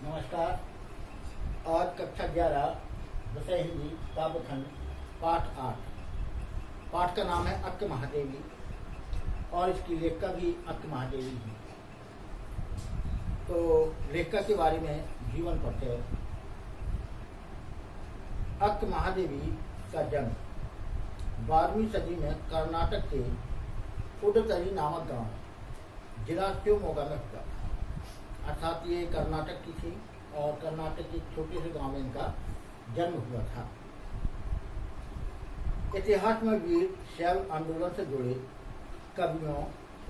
नमस्कार। आज कक्षा 11 विषय हिंदी काव्यखंड पाठ 8। पाठ का नाम है अक्क महादेवी और इसकी लेखिका भी अक्क महादेवी है। तो लेखिका के बारे में जीवन परिचय। अक्क महादेवी का जन्म 12वीं सदी में कर्नाटक के पुडुचेरी नामक गांव जिला शिवमोगा में हुआ। अर्थात ये कर्नाटक की थी और कर्नाटक के छोटे से गांव में इनका जन्म हुआ था। इतिहास में वीर शैव आंदोलन से जुड़े कवियों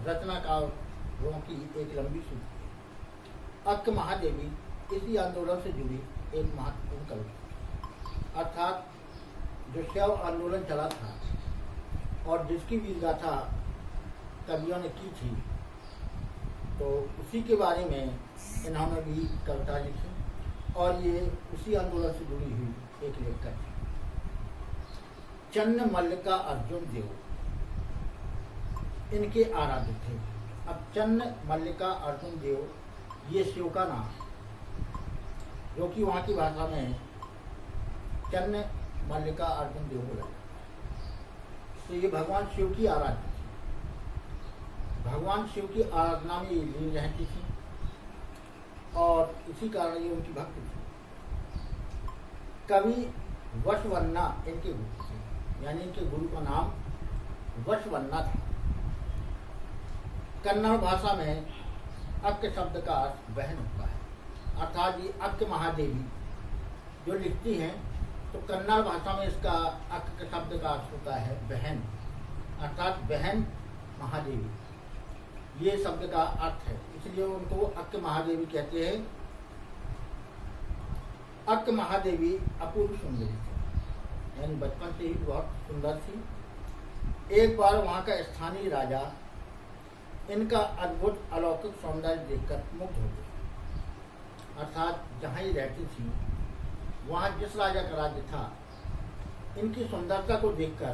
रचनाकारों की एक लंबी सूची। अक्क महादेवी इसी आंदोलन से जुड़ी एक महत्वपूर्ण कवि। अर्थात जो शैव आंदोलन चला था और जिसकी वीरगाथा कवियों ने की थी, तो उसी के बारे में इन्होंने भी कविता लिखी और ये उसी आंदोलन से जुड़ी हुई एक लेखक थी। चन्न मल्लिका अर्जुन देव इनके आराध्य थे। अब चन्न मल्लिका अर्जुन देव ये शिव का नाम, जो कि वहाँ की भाषा में चन्न मल्लिका अर्जुन देव बोला। तो ये भगवान शिव की आराध्य, भगवान शिव की आराधना में ये लीन रहती थी और इसी कारण ये उनकी भक्त थी। कवि वशवन्ना इनके गुरु थे, यानी इनके गुरु का नाम वशवन्ना था। कन्नड़ भाषा में अक्क शब्द का अर्थ बहन होता है। अर्थात ये अक्क महादेवी जो लिखती हैं, तो कन्नड़ भाषा में इसका अक्क शब्द का अर्थ होता है बहन, अर्थात बहन महादेवी। ये शब्द का अर्थ है, इसलिए उनको अक्क महादेवी कहते हैं। अक्क महादेवी अपूर्व सुंदरी थी, यानी बचपन से ही बहुत सुंदर थी। एक बार वहाँ का स्थानीय राजा इनका अद्भुत अलौकिक सौंदर्य देखकर मुग्ध हो गया। अर्थात जहाँ ये रहती थी, वहाँ जिस राजा का राज्य था, इनकी सुंदरता को देखकर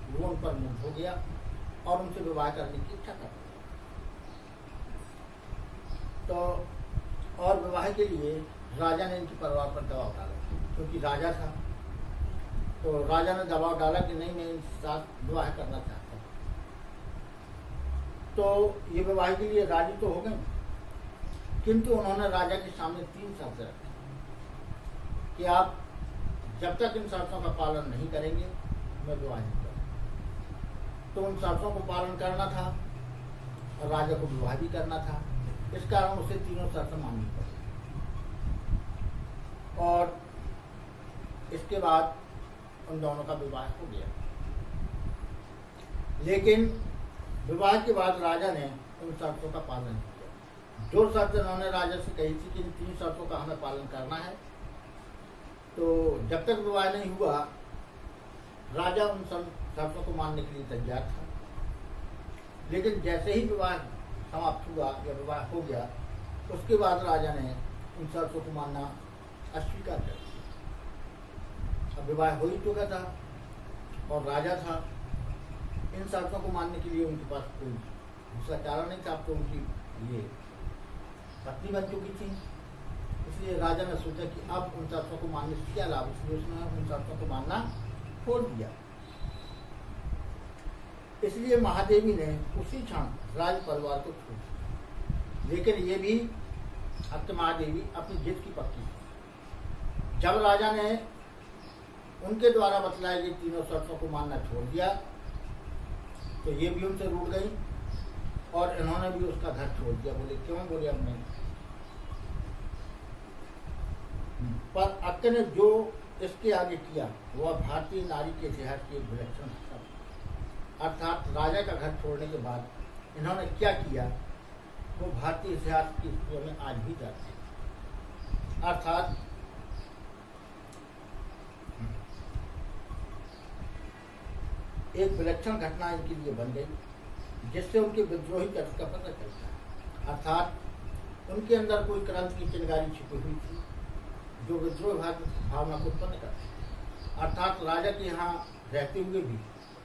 वो उन पर मुग्ध हो गया और उनसे विवाह करने की इच्छा कर। तो और विवाह के लिए राजा ने इनके परिवार पर दबाव डाला, क्योंकि राजा था। तो राजा ने दबाव डाला कि नहीं, मैं इनके साथ विवाह करना चाहता हूँ। तो ये विवाह के लिए राजी तो हो गए, किंतु उन्होंने राजा के सामने 3 शर्तें रखी कि आप जब तक इन शर्तों का पालन नहीं करेंगे, मैं विवाह नहीं करूँगा। तो उन शर्तों को पालन करना था और राजा को विवाह भी करना था। इस कारण उसे 3 शर्तें माननी पड़ी। और इसके बाद उन दोनों का विवाह हो गया। लेकिन विवाह के बाद राजा ने उन शर्तों का पालन नहीं किया। जो शर्त उन्होंने राजा से कही थी कि इन 3 शर्तों का हमें पालन करना है, तो जब तक विवाह नहीं हुआ, राजा उन शर्तों को मानने के लिए तैयार था। लेकिन जैसे ही विवाह समाप्त हुआ या विवाह हो गया, उसके बाद राजा ने उन शर्तों को मानना अस्वीकार कर दिया। अब विवाह हो ही चुका था और राजा था, इन शर्तों को मानने के लिए उनके पास कोई दूसरा चारा नहीं था। तो उनकी ये पत्नी बन चुकी थी, इसलिए राजा ने सोचा कि अब उन शर्तों को मानने से क्या लाभ, इसलिए उसने उन शर्तों को मानना छोड़ दिया। इसलिए महादेवी ने उसी क्षण राज परिवार को छोड़ दिया। लेकिन ये भी अक्क महादेवी अपनी जिद की पक्की थी। जब राजा ने उनके द्वारा बतलाई गई 3 शर्तों को मानना छोड़ दिया, तो ये भी उनसे रूठ गई और इन्होंने भी उसका घर छोड़ दिया। बोले क्यों? बोले अब नहीं। पर अक्क ने जो इसके आगे किया वह भारतीय नारी के इतिहास की एक विलक्षण शब्द। अर्थात राजा का घर छोड़ने के बाद इन्होंने क्या किया, वो भारतीय इतिहास की स्कूलों में आज भी जाते हैं। अर्थात एक विलक्षण घटना इनके लिए बन गई, जिससे उनके विद्रोही चरित्र का पता चलता है। अर्थात उनके अंदर कोई क्रांति की चिंगारी छिपी हुई थी, जो विद्रोह भावना को उत्पन्न करती। अर्थात राजा के यहाँ रहते हुए भी,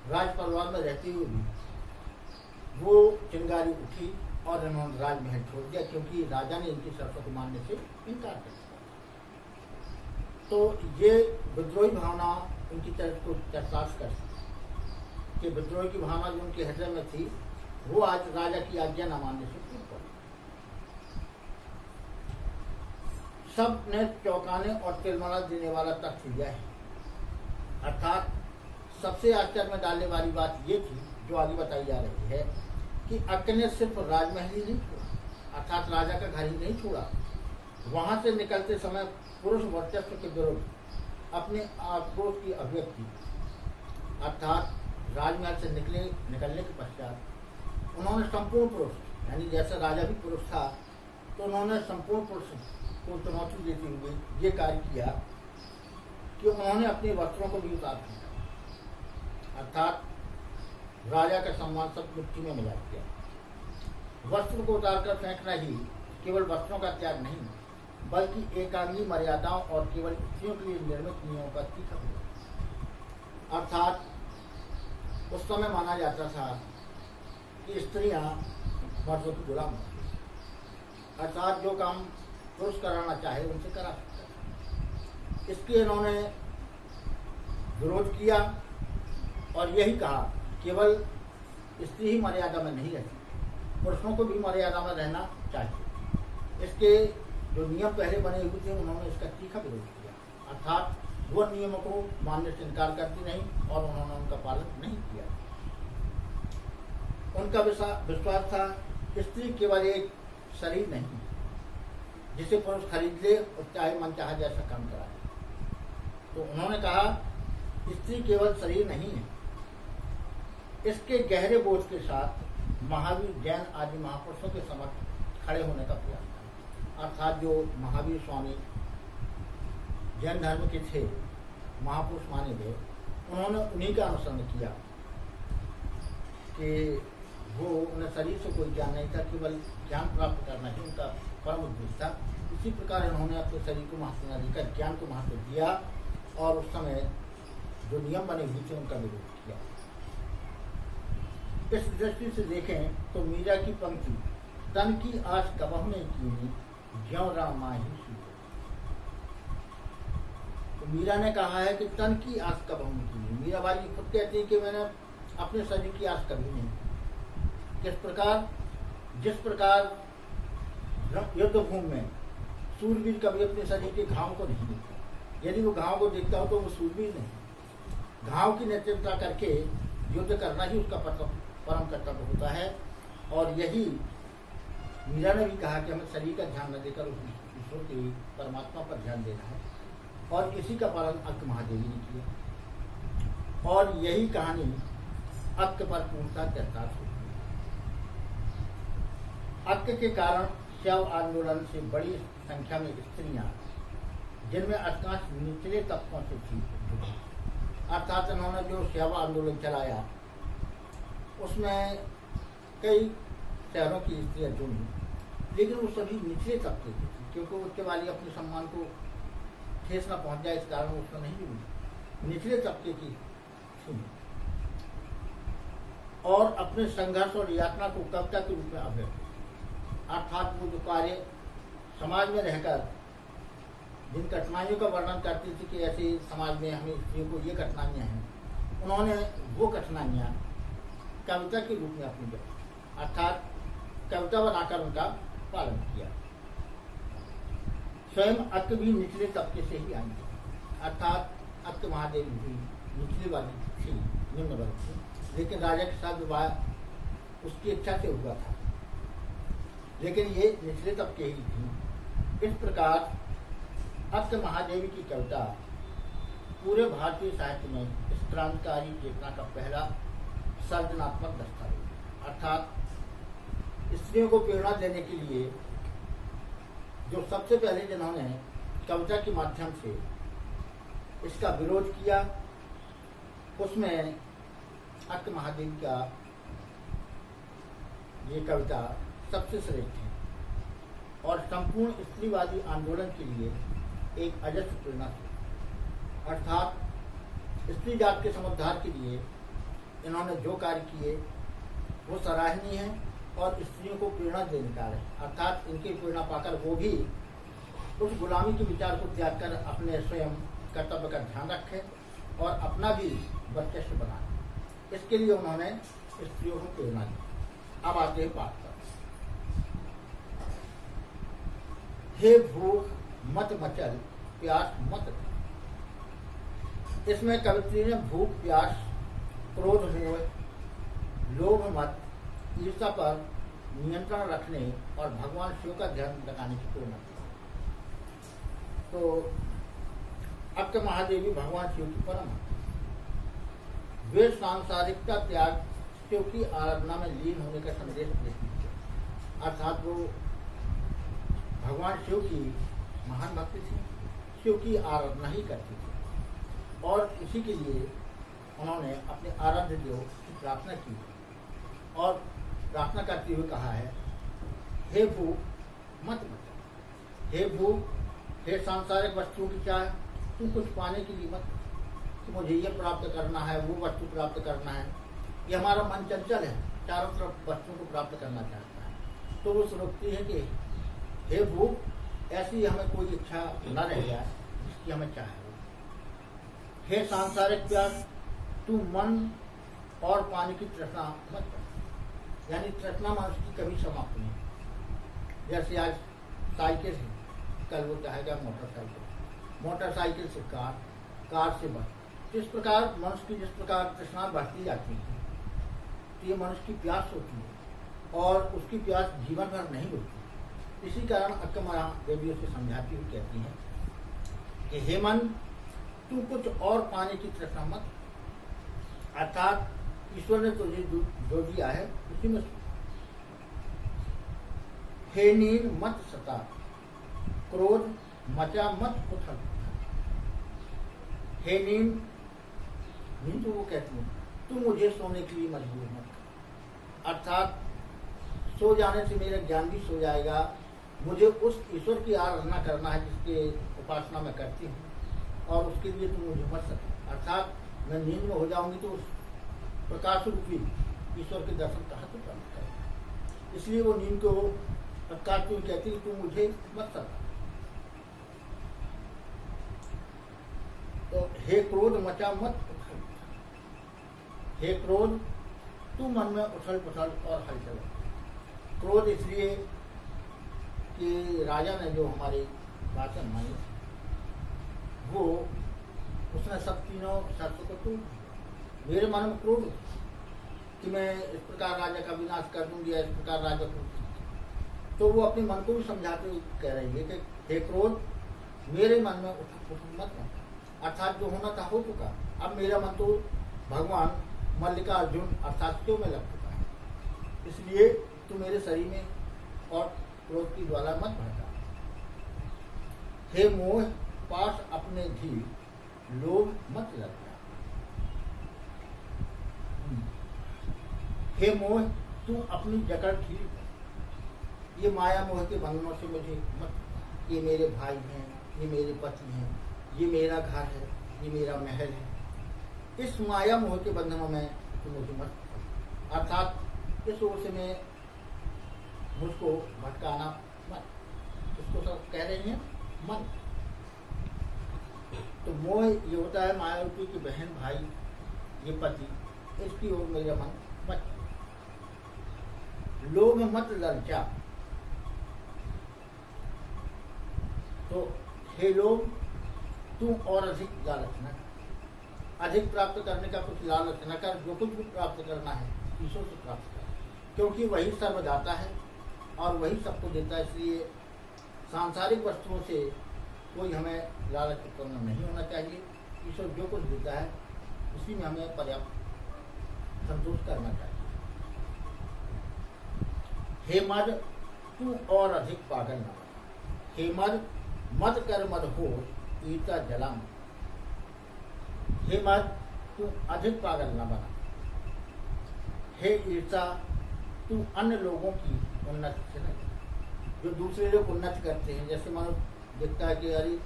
राज परिवार में रहते हुए भी वो चिंगारी उठी और इन्होंने राजमहल छोड़ दिया, क्योंकि राजा ने इनकी शर्तों को मानने से इनकार कर दिया। तो ये विद्रोही भावना उनकी तरफ को चर्चाश कर कि विद्रोह की भावना जो उनके हृदय में थी वो आज राजा की आज्ञा न मानने से टूट पड़ी। सब ने चौंकाने और तिलमला देने वाला तथ्य यह है, अर्थात सबसे आश्चर्य में डालने वाली बात ये थी जो आगे बताई जा रही है कि अक्क ने सिर्फ राजमहल ही नहीं छोड़ा, अर्थात राजा का घर ही नहीं छोड़ा, वहां से निकलते समय पुरुष वर्चस्व के विरुद्ध अपने आक्रोश की अभिव्यक्ति, अर्थात राजमहल से निकलने के पश्चात उन्होंने संपूर्ण पुरुष, यानी जैसा राजा भी पुरुष था, तो उन्होंने संपूर्ण पुरुष को चुनौती देते हुए ये कार्य किया कि उन्होंने अपने वस्त्रों को भी उतार दिया, अर्थात राजा का सम्मान सब मिट्टी में मिला दिया। वस्त्र को उतारकर फेंकना ही केवल वस्त्रों का त्याग नहीं, बल्कि एकांगी मर्यादाओं और केवल स्त्रियों के लिए निर्मित नियमों का तीखा हुआ। अर्थात उस समय माना जाता था कि स्त्रियां मर्दों की गुलाम होती, अर्थात जो काम पुरुष कराना चाहे उनसे करा सकता था। इसके इन्होंने विरोध किया और यही कहा केवल स्त्री ही मर्यादा में नहीं रहती, पुरुषों को भी मर्यादा में रहना चाहिए। इसके जो नियम पहले बने हुए थे उन्होंने इसका तीखा विरोध किया, अर्थात वो नियमों को मानने से इनकार करती नहीं और उन्होंने उनका पालन नहीं किया। उनका विश्वास था स्त्री केवल एक शरीर नहीं जिसे पुरुष खरीद ले और चाहे मन चाहे जैसा काम कराए। तो उन्होंने कहा स्त्री केवल शरीर नहीं है। इसके गहरे बोझ के साथ महावीर, जैन आदि महापुरुषों के समक्ष खड़े होने का प्रयास था, अर्थात जो महावीर स्वामी जैन धर्म के थे, महापुरुष माने गए, उन्होंने उन्हीं का अनुसरण किया कि वो उन्हें शरीर से कोई ज्ञान नहीं था, केवल ज्ञान प्राप्त करना ही उनका परम उद्देश्य था। इसी प्रकार इन्होंने अपने शरीर को महत्व न देकर ज्ञान को महत्व दिया और उस समय जो नियम बने हुए थे उनका विरोध किया। इस दृष्टि से देखें तो मीरा की पंक्ति तन की आस कबहु नहीं कीनी ज्यों राम माही सीते, तो मीरा ने कहा है कि तन की आस कबहु नहीं कीनी। मीराबाई जी खुद कहती है कि मैंने अपने शरीर की आस कभी नहीं। किस प्रकार? जिस प्रकार युद्ध भूमि में सूरवीर कभी अपने शरीर के घाव को नहीं देखता, यदि वो घाव को देखता हो तो वो सूरवीर नहीं। घाव की नेतृत्व करके युद्ध करना ही उसका परम कर्तव्य होता है। और यही मीरा ने भी कहा कि हमें शरीर का ध्यान न देकर ईश्वर की, परमात्मा पर ध्यान देना है, और इसी का पालन अक्क महादेवी ने किया। और यही कहानी अक्क पर पूर्णता चर्चा होती है। अक्क के कारण शैव आंदोलन से बड़ी संख्या में स्त्रियां, जिनमें अधिकांश निचले तबकों से थी, अर्थात इन्होंने जो शैव आंदोलन चलाया उसमें कई शहरों की स्त्रियां जुड़ी, लेकिन वो सभी निचले तबके की थी, क्योंकि उच्च वाली अपने सम्मान को ठेस न पहुंच जाए इस कारण वो उसमें नहीं जुड़ी, निचले तबके की थी। और अपने संघर्ष और यातना को कविता के रूप में अभिव्यक्त, अर्थात वो जो कार्य समाज में रहकर जिन कठिनाइयों का वर्णन करती थी कि ऐसे समाज में हमें स्त्रियों को ये कठिनाइयाँ हैं, उन्होंने वो कठिनाइयाँ कविता के रूप में अपनी बनाई, अर्थात कविता बनाकर उनका पालन किया। स्वयं अक्क भी निचले तबके से ही आई थी, अर्थात अक्क महादेवी भी निचले वाली थी, निम्न वर्ग थी, लेकिन राजा के साथ विवाह उसकी इच्छा से हुआ था, लेकिन ये निचले तबके ही थी। इस प्रकार अक्क महादेवी की कविता पूरे भारतीय साहित्य में इस क्रांतिकारी चेतना का पहला सर्जनात्मक दस्तावेज, अर्थात स्त्रियों को प्रेरणा देने के लिए जो सबसे पहले जिन्होंने कविता के माध्यम से इसका विरोध किया, उसमें अक्क महादेवी का ये कविता सबसे श्रेष्ठ है और संपूर्ण स्त्रीवादी आंदोलन के लिए एक अजस्र प्रेरणा थी। अर्थात स्त्री जात के समुद्धार के लिए इन्होंने जो कार्य किए वो सराहनीय है और स्त्रियों को प्रेरणा देने का है, अर्थात इनकी प्रेरणा पाकर वो भी उस गुलामी के विचार को त्याग कर अपने स्वयं कर्तव्य का ध्यान रखें और अपना भी वर्चस्व बनाएं। इसके लिए उन्होंने स्त्रियों को प्रेरणा दी। अब आते हैं पाठ पर। हे भूख मत मचल प्यास मत। इसमें कवित्री ने भूख प्यास क्रोध मोह लोभ मत ईर्षा पर नियंत्रण रखने और भगवान शिव का ध्यान लगाने की प्रेरणा दी। तो अब के महादेवी भगवान शिव की परम वे सांसारिकता त्याग शिव की आराधना में लीन होने का संदेश देती है, अर्थात वो भगवान शिव की महान भक्ति थी, शिव की आराधना ही करती थी और इसी के लिए उन्होंने अपने आराध्य देव की प्रार्थना की और प्रार्थना करते हुए कहा है, हे भूख मत मत। हे भूख, हे सांसारिक वस्तुओं की चाह, तू कुछ पाने के लिए मत कि मुझे ये प्राप्त करना है, वो वस्तु प्राप्त करना है। ये हमारा मन चंचल है, चारों तरफ वस्तुओं को प्राप्त करना चाहता है। तो वो सोचती है कि हे भूख, ऐसी हमें कोई इच्छा न रह जाए जिसकी हमें चाहे। हे सांसारिक प्यास, तू मन और पानी की तृष्णा मत कर, यानी तृष्णा मनुष्य की कभी समाप्त नहीं। जैसे आज साइकिल है, कल वो चाहेगा मोटरसाइकिल, मोटरसाइकिल से कार, कार से बस। तो इस प्रकार मनुष्य की जिस प्रकार तृष्णा बढ़ती जाती है, तो ये मनुष्य की प्यास होती है और उसकी प्यास जीवन भर नहीं होती। इसी कारण अक्कमरा देवी उसे समझाती हुई कहती हैं कि हे मन, तू कुछ और पाने की तृष्णा मत, अर्थात ईश्वर ने तुझे जो दिया है उसी में। हे नींद मत सता, क्रोध मचा मत उथल। हे नींद, नींद तो वो कहती है, तू मुझे सोने के लिए मजबूर मत कर, अर्थात सो जाने से मेरा ज्ञान भी सो जाएगा। मुझे उस ईश्वर की आराधना करना है जिसके उपासना मैं करती हूँ और उसके लिए तू मुझे मत सके, अर्थात मैं नींद में हो जाऊंगी तो उस प्रकाश रूपी ईश्वर के दर्शन कहाँ से प्राप्त करें। इसलिए वो नींद को प्रकाश को कहती है, तू मुझे मत सका। तो हे क्रोध मचा मत उछल, हे क्रोध, तू मन में उछल पुछल और हलचल। क्रोध इसलिए कि राजा ने जो हमारी बातें मानी, वो उसने सब तीनों शर्तों को तोड़ दिया। मेरे मन में क्रोध कि मैं इस प्रकार राजा का विनाश कर दूंगी, इस प्रकार राजा को, तो वो अपने मन को भी समझाते हुए कह रही है कि हे क्रोध, मेरे मन में उछल मत, अर्थात जो होना था हो चुका। अब मेरा मन तो भगवान मल्लिकार्जुन अर्थात शिव में लग चुका है, इसलिए तू मेरे शरीर में और क्रोध की ज्वाला मत भड़का। हे मोह, पास अपने धी लोभ मत लगता। हे मोह, तू अपनी जकड़ ठीक कर, ये माया मोह के बंधनों से मुझे मत। ये मेरे भाई हैं, ये मेरे पति हैं, ये मेरा घर है, ये मेरा महल है, इस माया मोह के बंधनों में तू मुझे मत, अर्थात इस ओर से मैं मुझको भटकाना मत। इसको सब कह रही हैं मन। तो मोह ये होता है माया रूपी की बहन भाई, ये पति, इसकी ओर मेरा मन मत। लोभ मत ललचा, तो हे लोभ, तू और अधिक लालच न कर, अधिक प्राप्त करने का कुछ लालच न कर। जो कुछ भी प्राप्त करना है ईश्वर से प्राप्त कर, क्योंकि वही सर्वदाता है और वही सबको देता है। इसलिए सांसारिक वस्तुओं से कोई हमें लालच उत्पन्न नहीं होना चाहिए। ईश्वर जो कुछ देता है उसी में हमें पर्याप्त संतोष करना चाहिए। हे मद, तू और अधिक पागल न बना। हे मद, मद कर मद हो ईता जला मत। हे मद, तू अधिक पागल न बना। हे ईर्षा, तू अन्य लोगों की उन्नति से नहीं, जो दूसरे लोग उन्नति करते हैं। जैसे मानो देखता है कि अरे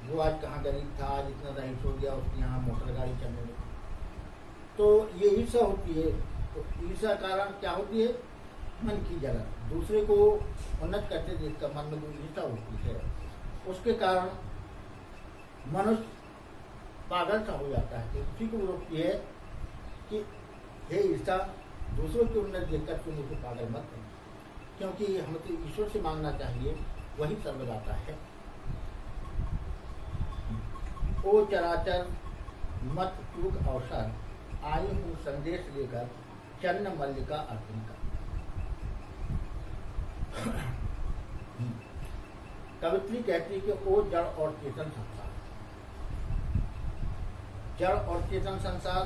वो आज कहाँ गरीब था, आज इतना रईस हो गया, उसके यहाँ मोटर गाड़ी चलने लगी, तो ये ईर्षा होती है। तो ईर्षा कारण क्या होती है मन की जलन, दूसरे को उन्नत करते देखकर मन में जो ईर्ष्या होती है, उसके कारण मनुष्य पागल सा हो जाता है। उसी को रोकती है कि हे ईर्ष्या, दूसरों की उन्नति देखकर तुम मुझे पागल मत करो, क्योंकि हमें तो ईश्वर से मांगना चाहिए, वही सर्वदाता है। ओ चराचर मत चूक अवसर, आई हूँ संदेश लेकर चन्न मल्लिका अर्जुन का। कवित्री कहती है कि ओ जड़ और चेतन संसार, जड़ और चेतन संसार,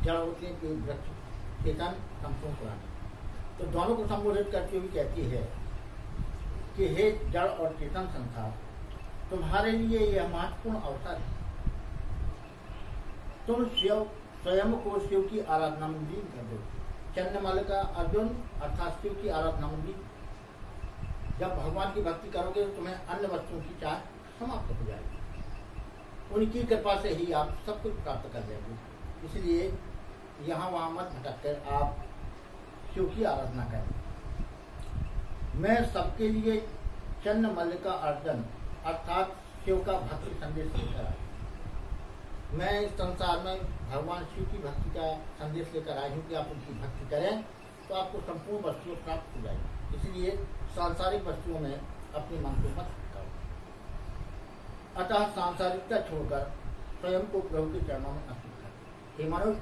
जड़ होते हैं पेड़ वृक्ष, चेतन संपूर्ण प्राणी, तो दोनों को संबोधित करती हुई कहती है कि हे जड़ और चेतन संसार, तुम्हारे लिए यह महत्वपूर्ण अवसर है। तुम स्वयं को शिव की आराधना में लीन कर दो। चंद्रमल का अर्जुन अर्थात शिव की आराधना में लीन। जब भगवान की भक्ति करोगे तो तुम्हें अन्य वस्तुओं की चाह समाप्त हो जाएगी। उनकी कृपा से ही आप सब कुछ प्राप्त कर लेंगे। इसलिए यहाँ वहाँ मत भटक कर आप शिव की आराधना करें। मैं सबके लिए चन्न मल्लिका अर्जुन अर्थात शिव का भक्ति संदेश लेकर आया। मैं इस संसार में भगवान शिव की भक्ति का संदेश लेकर आई हूँ कि आप उनकी भक्ति करें तो आपको संपूर्ण वस्तुएं प्राप्त हो जाएगी। इसलिए सांसारिक वस्तुओं में अपने मन को मत भटकाओ। अतः सांसारिकता छोड़कर स्वयं को प्रभु के चरणों में अर्पित कर। हे मनुष्य,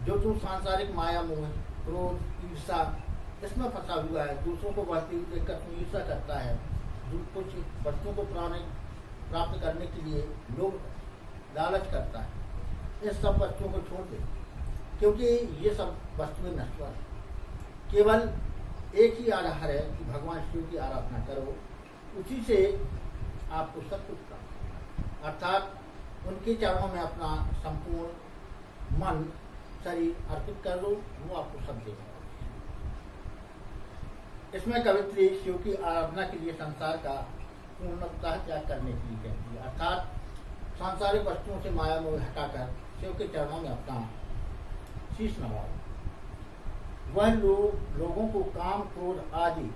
जो तू सांसारिक माया, मोह, क्रोध, ईर्षा इसमें फंसा हुआ है, दूसरों को बढ़ती हुई देखकर तू ईर्षा करता है, कुछ वस्तुओं को प्राप्त करने के लिए लोग लालच करता है, इस सब वस्तुओं को छोड़ दे, क्योंकि ये सब वस्तुएं नश्वर है। केवल एक ही आधार है कि भगवान शिव की आराधना करो, उसी से आपको सब कुछ प्राप्त, अर्थात उनके चरणों में अपना संपूर्ण मन शरीर अर्पित कर दो, वो आपको सब देगा। इसमें कवित्री शिव की आराधना के लिए संसार का पूर्णतः त्याग करने के लिए कहती है, अर्थात सांसारिक वस्तुओं से माया मोह हटाकर शिव के चरणों में अपना शीश नवाओ। वह लोगों को काम, क्रोध आदि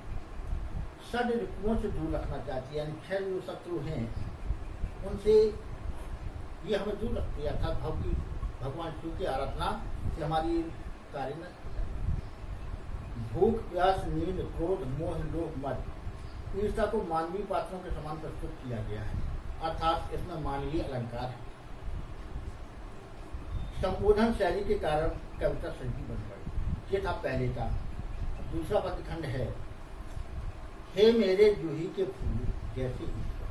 षड रिपुओं से दूर रखना चाहती है, यानी 6 जो शत्रु हैं उनसे ये हमें दूर रखती है, अर्थात भगवान शिव की आराधना से हमारी कार्य न भूख, प्यास, नींद, क्रोध, मोह, लोभ, मद, ईर्ष्या को मानवीय पात्रों के समान प्रस्तुत किया गया है, अर्थात इसमें मानवीय अलंकार है। संबोधन शैली के कारण कविता सजी बन पड़ी। ये था पहले का। दूसरा पदखंड है, हे मेरे जूही के फूल जैसे ईश्वर,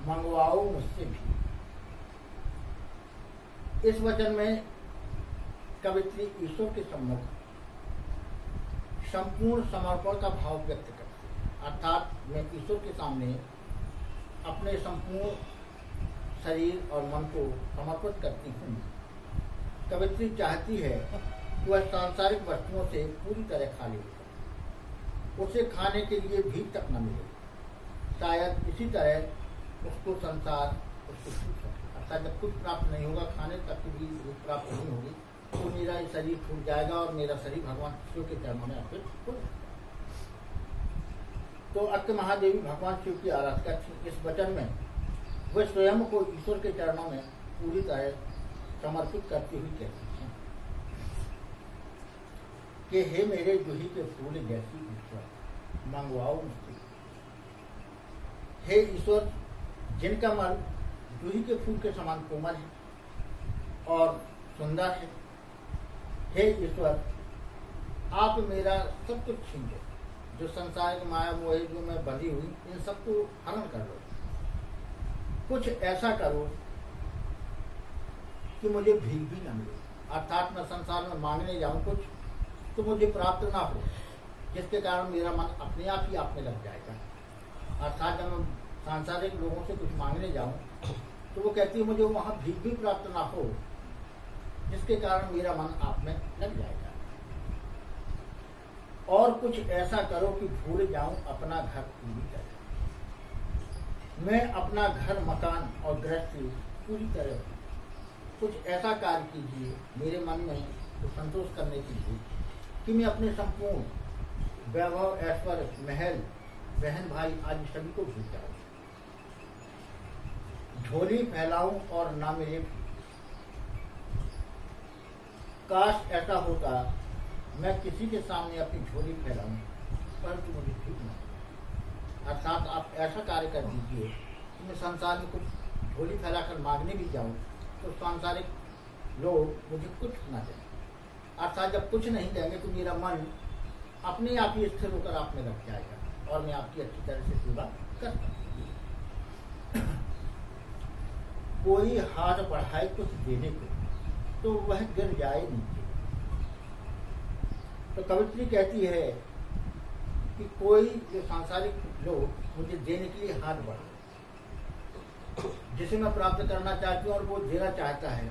मंगवाओ मुझसे भी। इस वचन में कवित्री ईश्वर के सम्मुख संपूर्ण समर्पण का भाव व्यक्त करती है, अर्थात मैं ईश्वर के सामने अपने संपूर्ण शरीर और मन को समर्पित करती हूँ। कवित्री चाहती है कि वह सांसारिक वस्तुओं से पूरी तरह खाली हो, उसे खाने के लिए भी तक न मिले। शायद इसी तरह उसको संसार उसको छूट सके, अर्थात जब कुछ प्राप्त नहीं होगा, खाने तक भी प्राप्त नहीं होगी, तो मेरा शरीर छूट जाएगा और मेरा शरीर भगवान शिव के चरणों में अर्पित हो जाएगा। तो अक्त महादेवी भगवान शिव की आराधना थी। इस वचन में वे स्वयं को ईश्वर के चरणों में पूरी तरह समर्पित करती हुई कहती हैं कि हे मेरे जूही के फूल जैसी ईश्वर, मंगवाओ मुझसे। हे ईश्वर, जिनका मन जूही के फूल के समान कोमल है और सुंदर है, हे ईश्वर, आप मेरा सब कुछ छीन लो, जो संसार की माया मोह जो मैं बंधी हुई, इन सबको हरण कर लो। कुछ ऐसा करो कि मुझे भीख भी न मिले, अर्थात मैं संसार में मांगने जाऊं कुछ तो मुझे प्राप्त ना हो, जिसके कारण मेरा मन अपने आप ही आप में लग जाएगा। अर्थात जब मैं सांसारिक लोगों से कुछ मांगने जाऊं तो वो कहती है मुझे वहां भीख भी प्राप्त ना हो, जिसके कारण मेरा मन आप में लग जाएगा। और कुछ ऐसा करो कि भूल जाऊं अपना घर पूरी तरह, मैं अपना घर, मकान और गृहस्थी पूरी तरह, कुछ ऐसा कार्य कीजिए मेरे मन में तो संतोष करने के लिए कि मैं अपने संपूर्ण वैभव, ऐश्वर्य, महल, बहन भाई आदि सभी को भूल जाऊं, झोली फैलाऊं और ना मिले। काश ऐसा होता, मैं किसी के सामने अपनी झोली फैलाऊं परंतु मुझे ठीक न हो। अर्थात आप ऐसा कार्य कर दीजिए कि मैं संसार में कुछ झोली फैलाकर मांगने भी जाऊं तो सांसारिक लोग मुझे कुछ न दें। अर्थात जब कुछ नहीं देंगे तो मेरा मन अपने आप ही स्थिर होकर आप में रख जाएगा और मैं आपकी अच्छी तरह से सेवा कर सकूंगा। कोई हाथ बढ़ाए कुछ देने को तो वह गिर जाए नीचे। तो कवित्री कहती है कि कोई जो सांसारिक लोग मुझे देने के लिए हाथ बढ़ाए, जिसे मैं प्राप्त करना चाहती हूँ और वो देना चाहता है,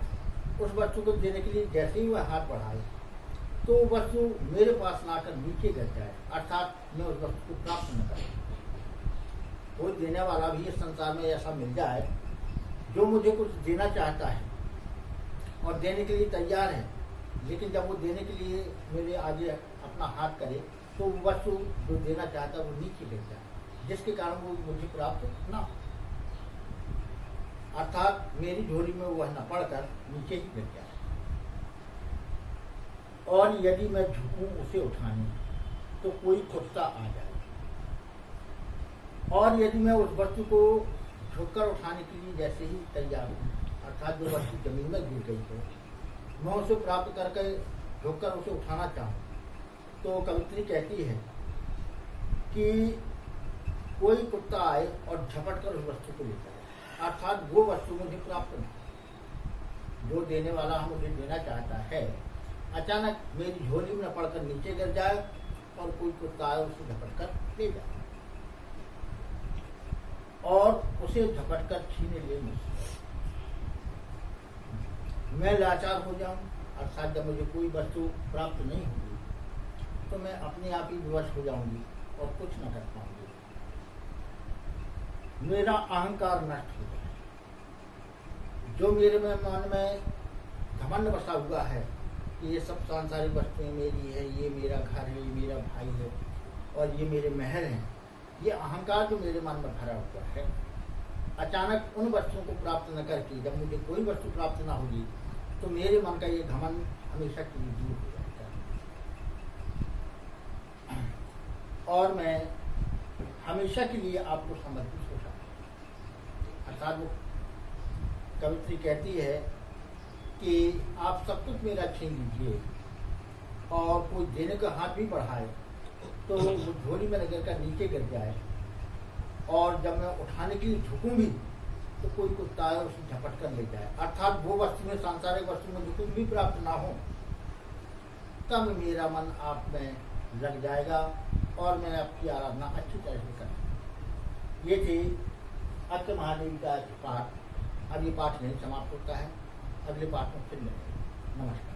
उस वस्तु को देने के लिए जैसे ही वह हाथ बढ़ाए तो वस्तु मेरे पास ना आकर नीचे गिर जाए, अर्थात मैं उस वस्तु को प्राप्त न करूँ। कोई देने वाला भी इस संसार में ऐसा मिल जाए जो मुझे कुछ देना चाहता है और देने के लिए तैयार है, लेकिन जब वो देने के लिए मेरे आगे अपना हाथ करे तो वो वस्तु जो देना चाहता है वो नीचे गिर जाए, जिसके कारण वो मुझे प्राप्त ना हो, अर्थात मेरी झोली में वह न पड़कर नीचे ही गिर जाए। और यदि मैं झुकूं उसे उठाने तो कोई कुत्ता आ जाए, और यदि मैं उस वस्तु को झुककर उठाने के लिए जैसे ही तैयार हूँ, अर्थात जो वस्तु जमीन में गिर गई हो, मैं उसे प्राप्त करके झुककर उसे उठाना चाहूँ, तो कवित्री कहती है कि कोई कुत्ता आए और झपट कर उस वस्तु को ले जाए, अर्थात वो वस्तु मुझे प्राप्त नहीं। जो देने वाला मुझे देना चाहता है अचानक मेरी झोली में पड़कर नीचे गिर जाए और कोई कुत्ता आए उसे झपट कर ले जाए और उसे झपट कर छीने ले मुझसे। मैं लाचार हो जाऊं, अर्थात जब मुझे कोई वस्तु प्राप्त नहीं होगी तो मैं अपने आप ही विवश हो जाऊंगी और कुछ न कर पाऊंगी। मेरा अहंकार नष्ट हो जाए, जो मेरे मन में घमंड बसा हुआ है कि ये सब सांसारिक वस्तुएं मेरी है, ये मेरा घर है, ये मेरा भाई है और ये मेरे महल हैं, ये अहंकार जो मेरे मन में भरा हुआ है, अचानक उन वस्तुओं को प्राप्त न करके जब मुझे कोई वस्तु प्राप्त ना होगी तो मेरे मन का ये घमंड हमेशा के लिए दूर हो जाएगा और मैं हमेशा के लिए आपको समर्पित हो सकता। अर्थात वो कवित्री कहती है कि आप सब कुछ मेरा छीन लीजिए और कोई देने का हाथ भी बढ़ाए तो वो झोली में लग कर नीचे गिर जाए, और जब मैं उठाने के लिए झुकूं भी तो कोई कुत्ता आए उसे झपट कर ले जाए, अर्थात वो वस्तु में, सांसारिक वस्तु में जो कुछ भी प्राप्त ना हो, तब मेरा मन आप में लग जाएगा और मैं आपकी आराधना अच्छी तरह से करूँ। ये थी अत्त महादेवी का पाठ। अब ये पाठ नहीं समाप्त होता है, अगले पाठ में फिर मिलेंगे। नमस्कार।